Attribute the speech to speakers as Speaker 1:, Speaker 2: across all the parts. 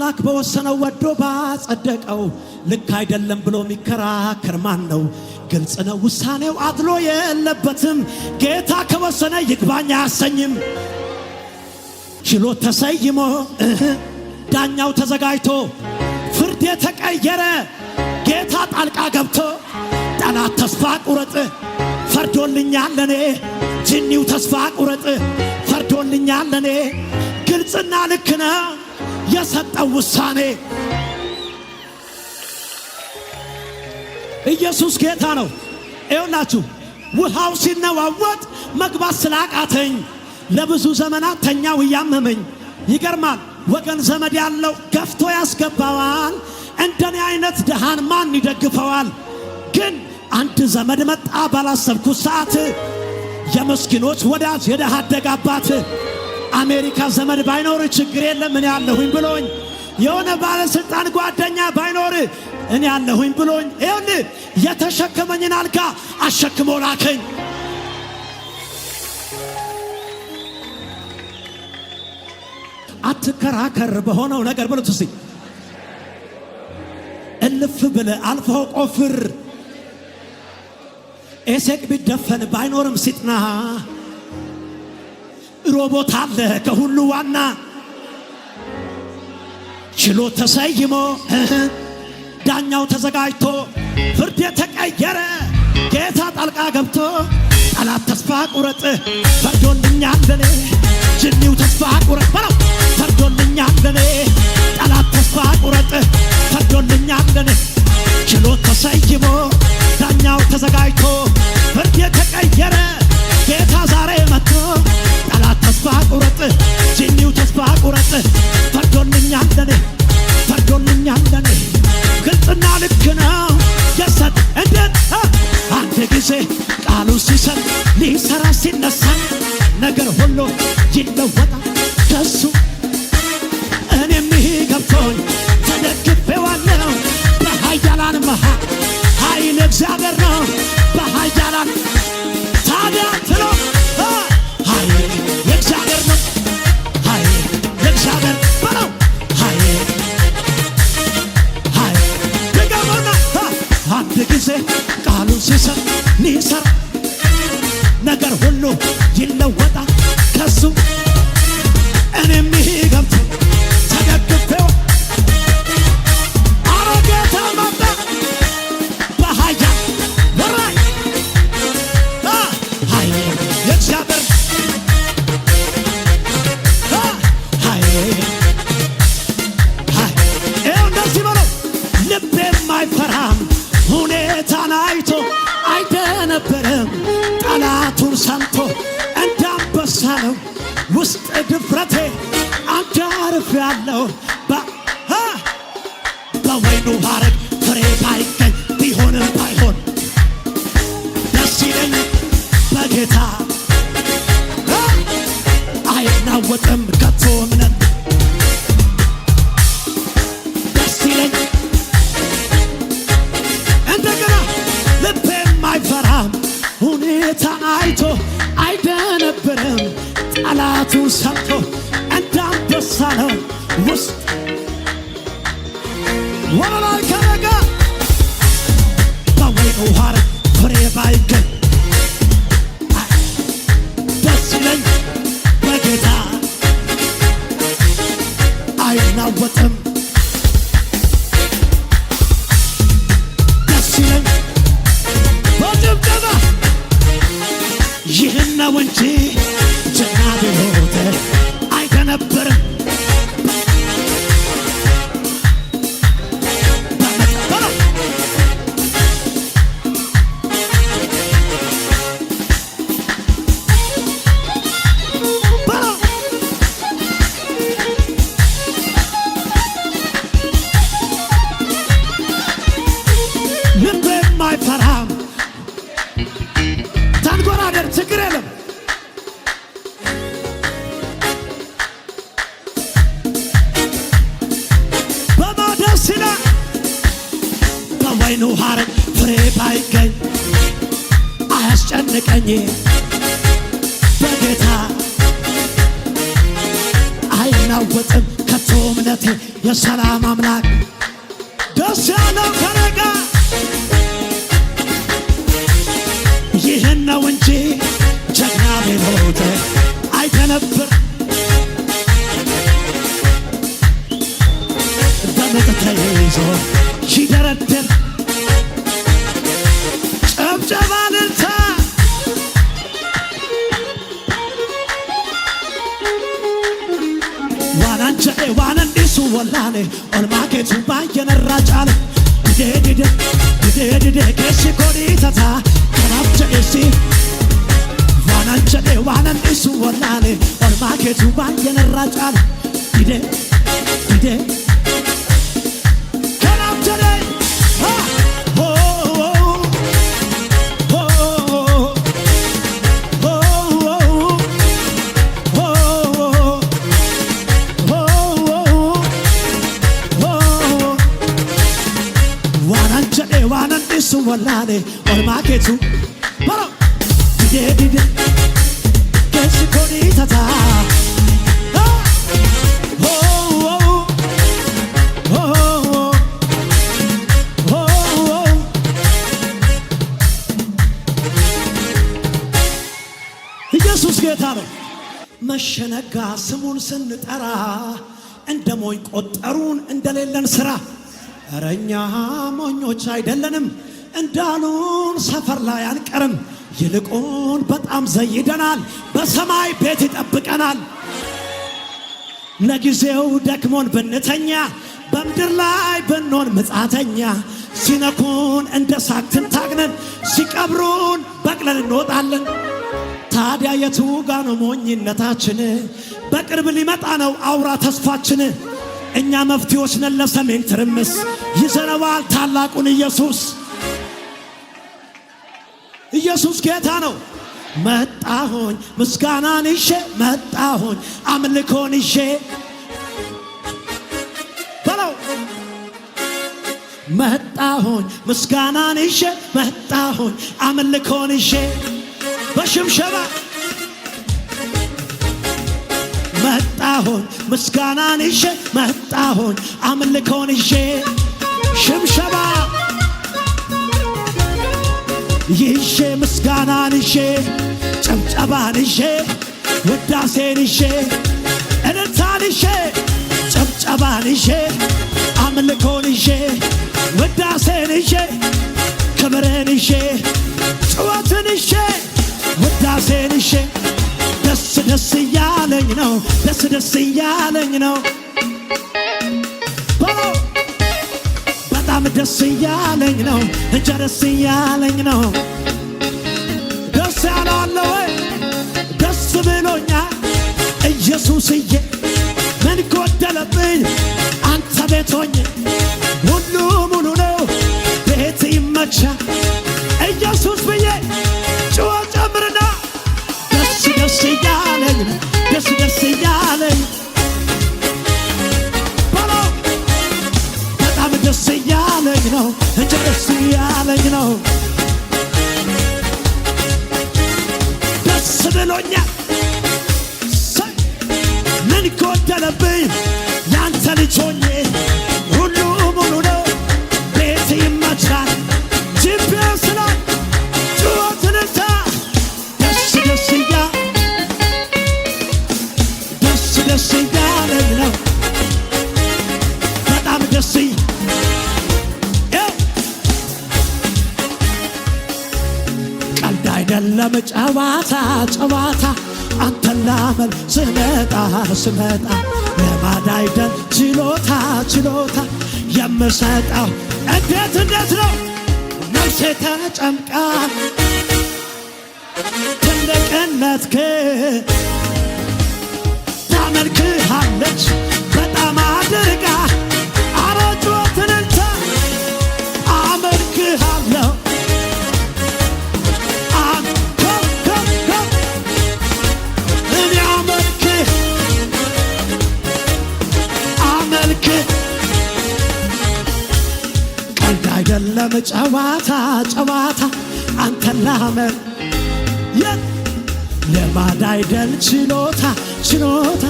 Speaker 1: አምላክ በወሰነው ወዶ ባጸደቀው ልክ አይደለም ብሎ የሚከራከር ማን ነው? ግልጽ ነው ውሳኔው አድሎ የለበትም። ጌታ ከወሰነ ይግባኝ አያሰኝም። ችሎት ተሰይሞ ዳኛው ተዘጋጅቶ ፍርድ የተቀየረ ጌታ ጣልቃ ገብቶ ጠላት ተስፋ ቁረጥ ፈርዶልኛል ለኔ ጅኒው ተስፋ ቁረጥ ፈርዶልኛል ለኔ ግልጽና ልክ ነው የሰጠው ውሳኔ። ኢየሱስ ጌታ ነው። ይኸውላችሁ ውሃው ሲነዋወጥ መግባት ስላቃተኝ ለብዙ ዘመናት ተኛው እያመመኝ። ይገርማል ወገን ዘመድ ያለው ገፍቶ ያስገባዋል። እንደኔ አይነት ደሃን ማን ይደግፈዋል? ግን አንድ ዘመድ መጣ ባላሰብኩት ሰዓት የምስኪኖች ወዳጅ የደሃ አደግ አባት አሜሪካ ዘመድ ባይኖር ችግር የለም እኔ ያለሁኝ ብሎኝ የሆነ ባለስልጣን ጓደኛ ባይኖር እኔ ያለሁኝ ብሎኝ ይኸውልህ የተሸከመኝን አልጋ አሸክሞ ላከኝ። አትከራከር በሆነው ነገር ብሉት እስቲ እልፍ ብለ አልፈው ቆፍር ኤሴቅ ቢደፈን ባይኖርም ሲጥና ሮቦት አለ ከሁሉ ዋና ችሎት ተሰይሞ ዳኛው ተዘጋጅቶ ፍርድ የተቀየረ ጌታ ጣልቃ ገብቶ ጠላት ተስፋ ቁረጥ ፈርዶልኛል ለኔ ጅኒው ተስፋ ቁረጥ በለው ፈርዶልኛል ለኔ ጠላት ተስፋ ቁረጥ ፈርዶልኛል ለኔ ችሎት ተሰይሞ ዳኛው ተዘጋጅቶ ፍርድ የተቀየረ ጌታ ዛሬ መጥቶ ጠላት ተስፋ ቁረጥ ጅኒው ተስፋ ቁረጥ ፈርዶልኛል ለኔ ፈርዶልኛል ለኔ ግልጽና ልክ ነው የሰጥ እንዴት አንድ ጊዜ ቃሉ ሲሰጥ ሊሰራ ሲነሳ ነገር ሁሉ ይለወጣል ከሱ እኔም ይህ ገብቶኝ ተደግፌዋለሁ በኃያላን መሃል ኃይል እግዚአብሔር ነው በኃያላን ታዲያ ትሎ ኃይል የእግዚአብሔር ነው ኃይል የእግዚአብሔር በለው ኃይል ድገሙና አንድ ጊዜ ቃሉ ሲሰጥ ሊሰራ ነገር ሁሉ ይለወጣል ከሱ እኔም ይህ ገብቶ ተደግፌው አሮጌታ መጣ በኃያል ወራይ ኃይል የእግዚአብሔር ኃይል ይኸው እንደዚህ በለው ልቤም አይፈራም ሁኔታን አይቶ አይደነበረም ጠላቱን ሰምቶ እንዳንበሳ ነው ውስጥ ድፍረቴ አንዳርፍ ያለው በወይኑ ሐረግ ፍሬ ባይገኝ ቢሆንም ባይሆን ደስ ይለኝ በጌታ አይናወጥም ከቶ እምነት ደስ ይለኝ እንደገና ልቤም አይፈራም ሁኔታን አይቶ አይደነበረም ጠላቱን ሰምቶ እንዳንበሳ ነው ውስጥ ወለላይ ከረጋ በወይኑ ሐረግ ፍሬ ባይገኝ ደስ ይለኝ በጌታ አይናወጥም ደስ ይለኝ በጭብጨባ ይህን ነው እንጂ ጀግና ብሎት አይደነበርም ልቤም አይፈራም ታንጎራደር ችግር የለም በማደስና በወይኑ ሐረግ ፍሬ ባይገኝ አያስጨንቀኝ በጌታ አይናወጥም ከቶ እምነቴ የሰላም አምላክ ደስ ያለው ከረጋ ይህን ነው እንጂ ጀግና ቢሞት አይተነብር በምጥ ተይዞ ሲደረድር ጨብጨባ ልልታ ዋናንቸኤ ዋነንዲሱ ወላኔ ኦልማኬቱ ባየነራጫለ ዲዴ ኬሲ ኮዲተታ ከናብቸኤሲ ዋናንቸኤ ዋነንዲሱ ወላኔ ኦልማኬቱ ባየነራጫለ ዲዴ ወላኔ ኦልማኬቱ ባሮ ዲዴ ኬሲ ኮዲተታ ኢየሱስ ጌታ ነው። መሸነጋ ስሙን ስንጠራ እንደ ሞኝ ቆጠሩን እንደሌለን ሥራ እረኛ ሞኞች አይደለንም እንዳሉን ሰፈር ላይ አንቀርም። ይልቁን በጣም ዘይደናል፣ በሰማይ ቤት ይጠብቀናል። ለጊዜው ደክሞን ብንተኛ በምድር ላይ ብንሆን ምጻተኛ ሲነኩን እንደ ሳክትን ታግነን ሲቀብሩን በቅለን እንወጣለን። ታዲያ የቱ ጋ ነው ሞኝነታችን? በቅርብ ሊመጣ ነው አውራ ተስፋችን። እኛ መፍትሄዎች ነን ለሰሜን ትርምስ ይዘነዋል ታላቁን ኢየሱስ። ኢየሱስ ጌታ ነው። መጣሁኝ ምስጋናን ይዤ መጣሁኝ አምልኮን ይዤ በለው መጣሁኝ ምስጋናን ይዤ መጣሁኝ አምልኮን ይዤ በሽምሸባ መጣሁኝ ምስጋናን ይዤ መጣሁኝ አምልኮን ይዤ ሽምሸባ ይዤ ምስጋናን ይዤ ጨብጨባን ይዤ ውዳሴን ይዤ እልልታን ይዤ ጨብጨባን ይዤ አምልኮን ይዤ ውዳሴን ይዤ ክብርን ይዤ ጭወትን ይዤ ውዳሴን ይዤ ደስ ደስ እያለኝ ነው ደስ ደስ እያለኝ ነው በጣም ደስ እያለኝ ነው እንጃ ደስ እያለኝ ነው። ደስ ያለው አለ ወይ? ደስ ብሎኛል ኢየሱስዬ ምን ጎደለብኝ አንተ ቤት ሆኜ ሁሉ ሙሉ ነው ቤት ይመቻል ኢየሱስ ብዬ ጩኸት ጨምርና ደስ ደስ እያለኝ ነው ደስ ደስ እያለኝ ደስ እያለኝ ነው እንጂ ደስ እያለኝ ነው። ደስ ብሎኛል ምን ጎደለብኝ ያንተ ልጅ ሆኜ ሁሉ ሙሉ ነው ቤት ይመቻል ጂፒኤስ ላይ ጩኸትንታ ደስ ደስ እያለኝ ነው በጣም ደስ አይደለም ጨዋታ ጨዋታ አንተን ላመል ስመጣ ለማዳ አይደል ችሎታ የምሰጠው እንዴት ነው ነፍሴ ተጨምቃ ትልቅነትህን ታመልክሃለች በጣም አድርጋ አረጆትንንተ አመልክሃለሁ አይደለም ጨዋታ አንተን ላመን ልማድ አይደል ችሎታ ችሎታ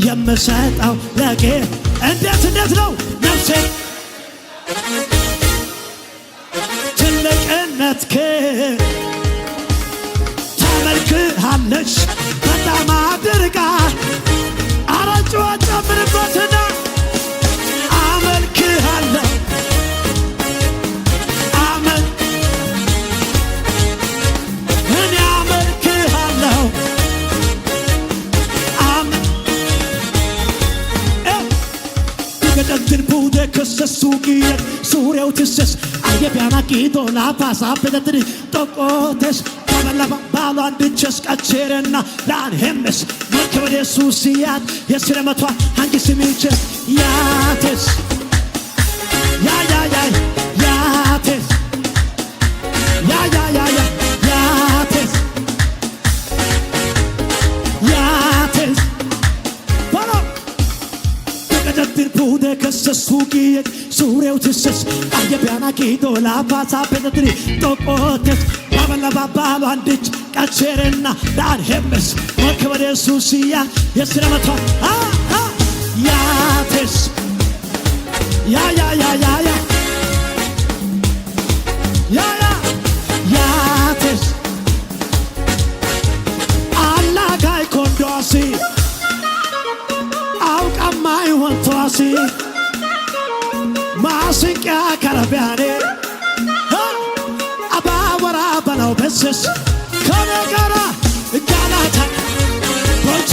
Speaker 1: የምሰጠው ለጌ እንዴት ነው ነፍሴ ትልቅነትህን ተመልክሃለች በጣም አድርጋ አረጭዋ ጨምርበትና አመልክሃለሁ እኔ አመልክሃለሁ ገደንትን ቡደ ክሰሱ ጊየት ሱሬው ትስስ አየቢያና ቂጦ ላፋሳ በደትሪ ጠቆተስ ተበላባ ባሏ እንድቸስ ቀቼረና ላንሄምስ መክበድ የሱስያት የስረመቷ አንጊ ስሚችስ ያቴስ ያቴስ ያቴስ ባሎ ገደንትን ቡደ ክሰሱ ጊየት ሱሬው ትስስ አየቢያና ቂጦ ላፋሳ በደትሪ ጠቆተስ ባባባሉ አንድች ቀቼረና ዳንሄምስ መክበድ የሱስያ የስረመቷ ያቴስ ያቴስ አላጋይ ኮንዶሲ አውቃማይ ወንቶሲ ማስንቂያ ከረቢያኔ በናው በስስ ከኔ ጋራ ጋላታ ቦይቶ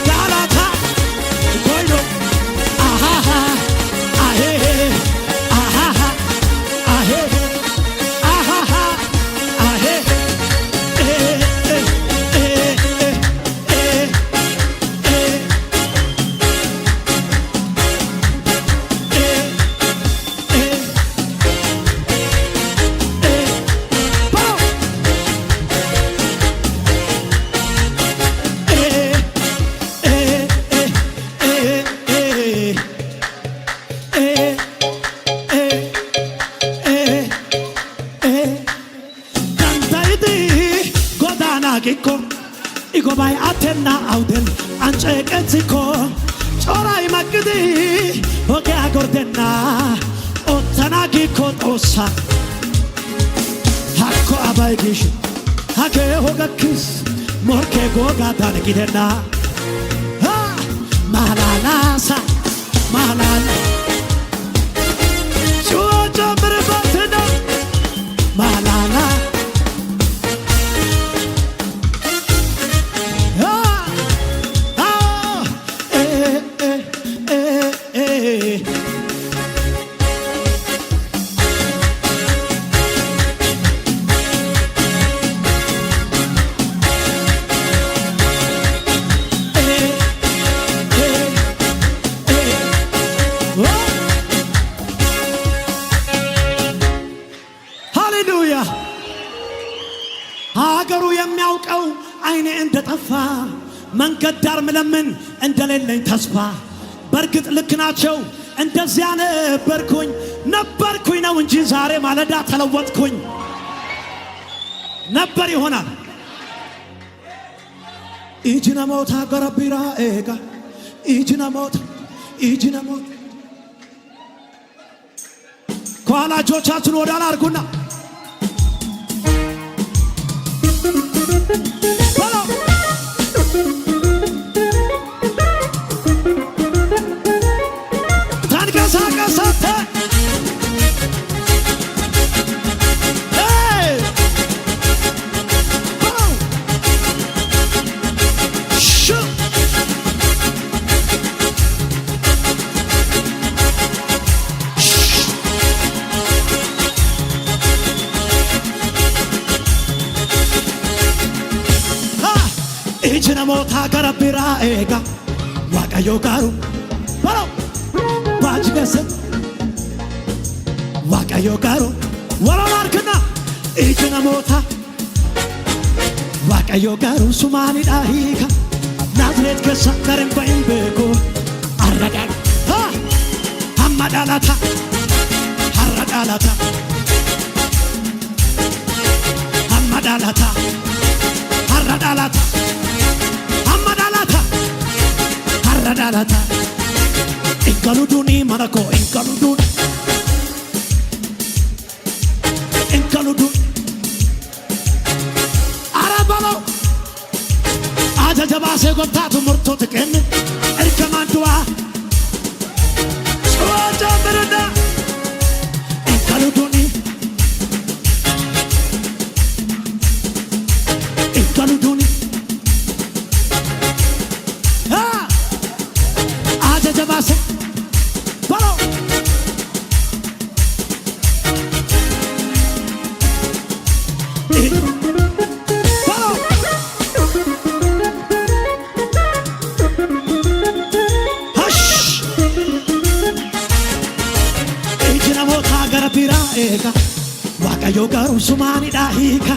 Speaker 1: ጋላታ ቦይሎ አሃሃ አሄ አሃሃ አሄ አሃሃ አሄ ኢጎባይ አቴና አውደን አንጨቀትኮ ጮራይ መቅዲ ሆጌ አጎርደና ኦተናጊኮ ጦሳ ሃኮ አባይ ጊሽ ሃጌ ሆገክስ ሞርኬ ጎጋታን ጊደና ማላላሳ ማላላ ጩጮ ብርበትና ማላላ ሃሌሉያ ሀገሩ የሚያውቀው አይኔ እንደጠፋ መንገድ ዳር ምለምን እንደሌለኝ ተስፋ በርግጥ ልክ ናቸው እንደዚያ ነበርኩኝ ነው እንጂ ዛሬ ማለዳ ተለወጥኩኝ ነበር ይሆናል ኢጅነሞታ ገረቢራ ኤጋ ኢጅነሞታ ከኋላ እጆቻችሁን ወደ ኋላ አድርጉና ተንቀሳቀሳተ ኢጅነሞታ ገረቢራ ኤጋ ዋቀዮ ጋሩ በሎ ባጅገሰ ዋቀዮ ጋሩ ወራርክና ኢጅነሞታ ዋቀዮ ጋሩ ሱማኒ ዳሂካ ናዝሬት ከሳ ከረም በእምበኮ አረጋ አማዳላታ አረዳላታ አማዳላታ አረዳላታ አማዳላታ አረዳላታ እንከሉዱኒ መነኮ እንከሉዱን እንከሉዱን አረበለው አጀጀባሴ ጎብታቱ ሙርቶ ትቅን እርከማንዱዋ ጨዋጃ ምርና እንከሉዱኒ እንከሉዱኒ አጀጀባሴ በለው Waaqayyo garuu sumaanidha hiika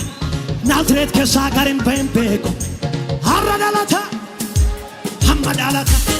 Speaker 1: Naazreet keessaa gariin ba'een beeku har'a dhalata hamma dhalata